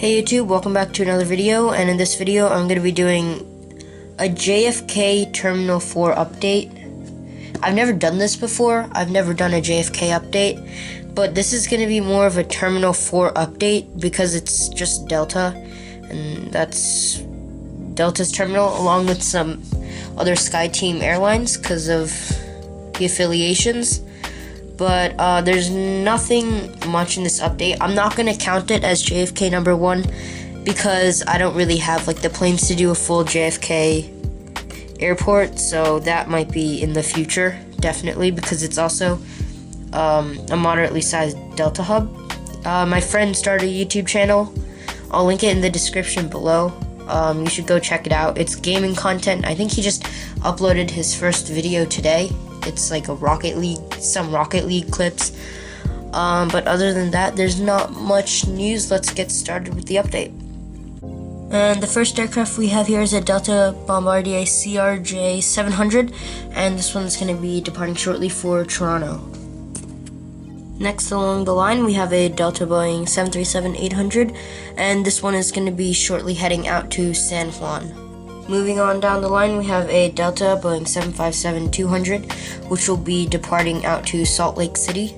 Hey YouTube, welcome back to another video, and in this video I'm going to be doing a JFK Terminal 4 update. I've never done this before. I've never done a JFK update, but this is going to be more of a Terminal 4 update because it's just Delta, and that's Delta's terminal along with some other SkyTeam airlines because of the affiliations. But there's nothing much in this update. I'm not going to count it as JFK number 1 because I don't really have like the planes to do a full JFK airport, so that might be in the future, definitely, because it's also a moderately sized Delta hub. My friend started a YouTube channel. I'll link it in the description below. You should go check it out. It's gaming content. I think he just uploaded his first video today. It's like some Rocket League clips. But other than that, there's not much news. Let's get started with the update. And the first aircraft we have here is a Delta Bombardier CRJ 700, and this one's going to be departing shortly for Toronto. Next along the line, we have a Delta Boeing 737-800, and this one is going to be shortly heading out to San Juan. Moving on down the line, we have a Delta Boeing 757-200, which will be departing out to Salt Lake City.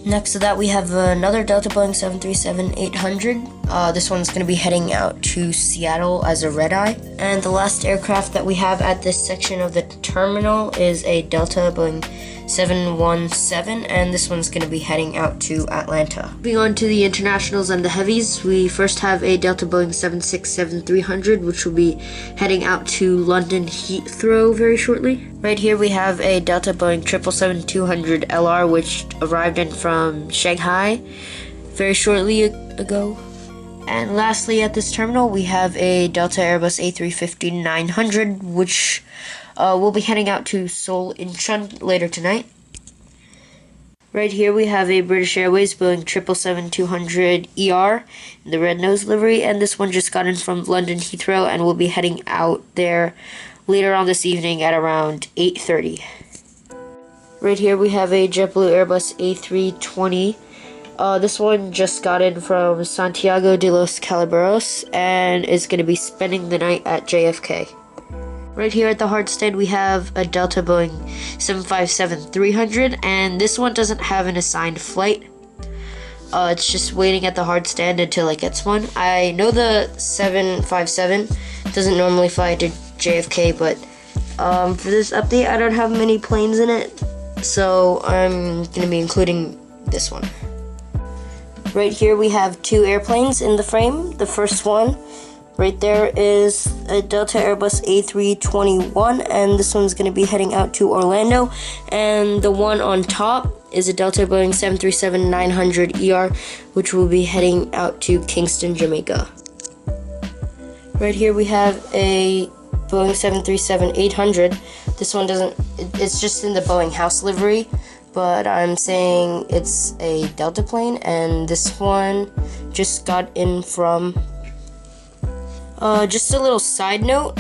Next to that, we have another Delta Boeing 737-800. This one's going to be heading out to Seattle as a red-eye. And the last aircraft that we have at this section of the terminal is a Delta Boeing 717, and this one's going to be heading out to Atlanta. Moving on to the internationals and the heavies, we first have a Delta Boeing 767-300, which will be heading out to London Heathrow very shortly. Right here we have a Delta Boeing 777-200 LR, which arrived in from Shanghai very shortly ago. And lastly, at this terminal, we have a Delta Airbus A350-900, which will be heading out to Seoul Incheon later tonight. Right here we have a British Airways Boeing 777-200ER in the red nose livery, and this one just got in from London Heathrow and will be heading out there later on this evening at around 8:30. Right here we have a JetBlue Airbus A320. This one just got in from Santiago de los Caballeros and is going to be spending the night at JFK. Right here at the hard stand, we have a Delta Boeing 757-300, and this one doesn't have an assigned flight. It's just waiting at the hard stand until it gets one. I know the 757 doesn't normally fly to JFK, but for this update, I don't have many planes in it, so I'm going to be including this one. Right here, we have 2 airplanes in the frame. The first one right there is a Delta Airbus A321, and this one's going to be heading out to Orlando. And the one on top is a Delta Boeing 737-900ER, which will be heading out to Kingston, Jamaica. Right here we have a Boeing 737-800. This one it's just in the Boeing house livery, but I'm saying it's a Delta plane, and this one just got in from just a little side note,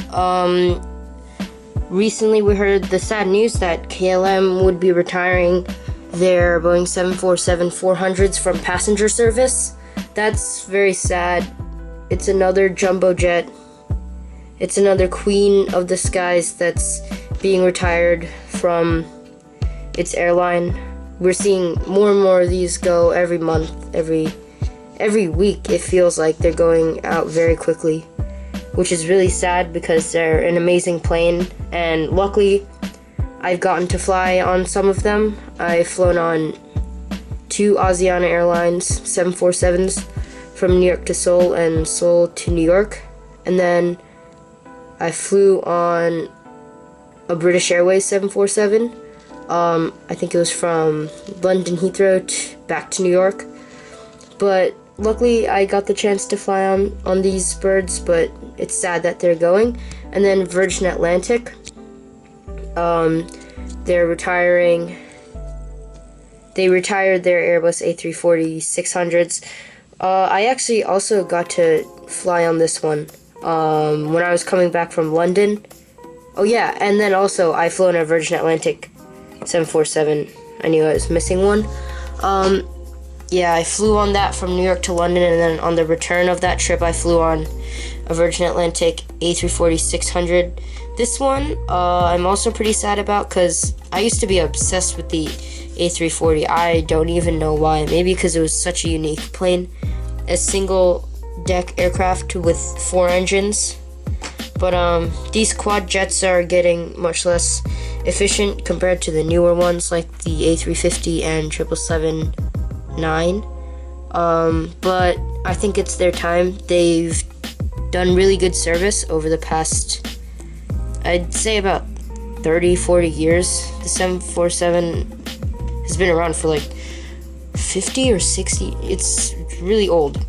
recently we heard the sad news that KLM would be retiring their Boeing 747-400s from passenger service. That's very sad. It's another jumbo jet. It's another queen of the skies that's being retired from its airline. We're seeing more and more of these go every month, every week. It feels like they're going out very quickly, which is really sad because they're an amazing plane, and luckily I've gotten to fly on some of them. I've flown on 2 Asiana Airlines 747s from New York to Seoul and Seoul to New York, and then I flew on a British Airways 747. I think it was from London Heathrow back to New York, but luckily I got the chance to fly on these birds, but it's sad that they're going. And then Virgin Atlantic, they retired their Airbus A340-600s. I actually also got to fly on this one when I was coming back from London. Oh yeah, and then also I flew on a Virgin Atlantic 747. I knew I was missing one. yeah, I flew on that from New York to London, and then on the return of that trip, I flew on a Virgin Atlantic A340-600. This one, I'm also pretty sad about because I used to be obsessed with the A340. I don't even know why. Maybe because it was such a unique plane, a single deck aircraft with 4 engines. But these quad jets are getting much less efficient compared to the newer ones like the A350 and 777-9. But I think it's their time. They've done really good service over the past, I'd say, about 30-40 years. The 747 has been around for like 50 or 60. It's really old.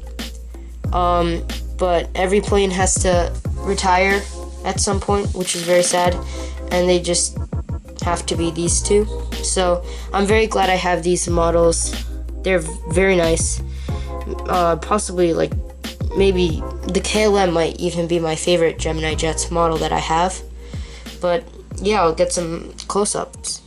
But every plane has to retire at some point, which is very sad, and they just have to be these two. So I'm very glad I have these models. They're very nice. Possibly, like, maybe the KLM might even be my favorite Gemini Jets model that I have. But yeah, I'll get some close-ups.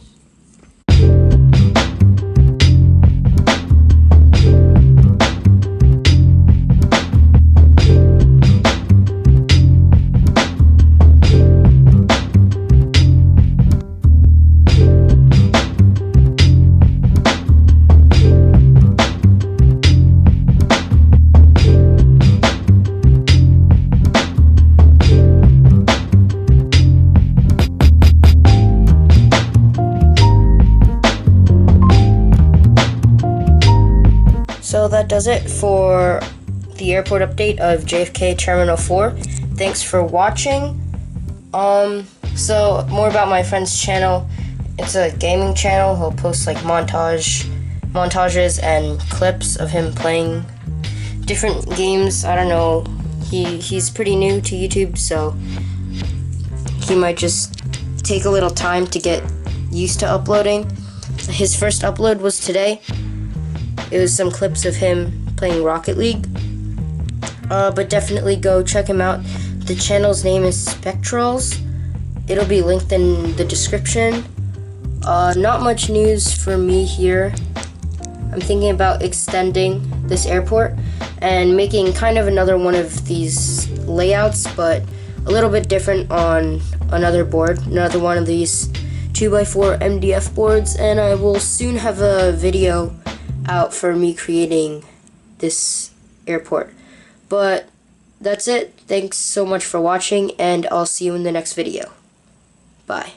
So that does it for the airport update of JFK Terminal 4. Thanks for watching. So more about my friend's channel. It's a gaming channel. He'll post like montages and clips of him playing different games. I don't know. He's pretty new to YouTube, so he might just take a little time to get used to uploading. His first upload was today. It was some clips of him playing Rocket League. But definitely go check him out. The channel's name is Spectrals. It'll be linked in the description. Not much news for me here. I'm thinking about extending this airport and making kind of another one of these layouts, but a little bit different on another board. Another one of these 2x4 MDF boards, and I will soon have a video out for me creating this airport. But that's it. Thanks so much for watching, and I'll see you in the next video. Bye.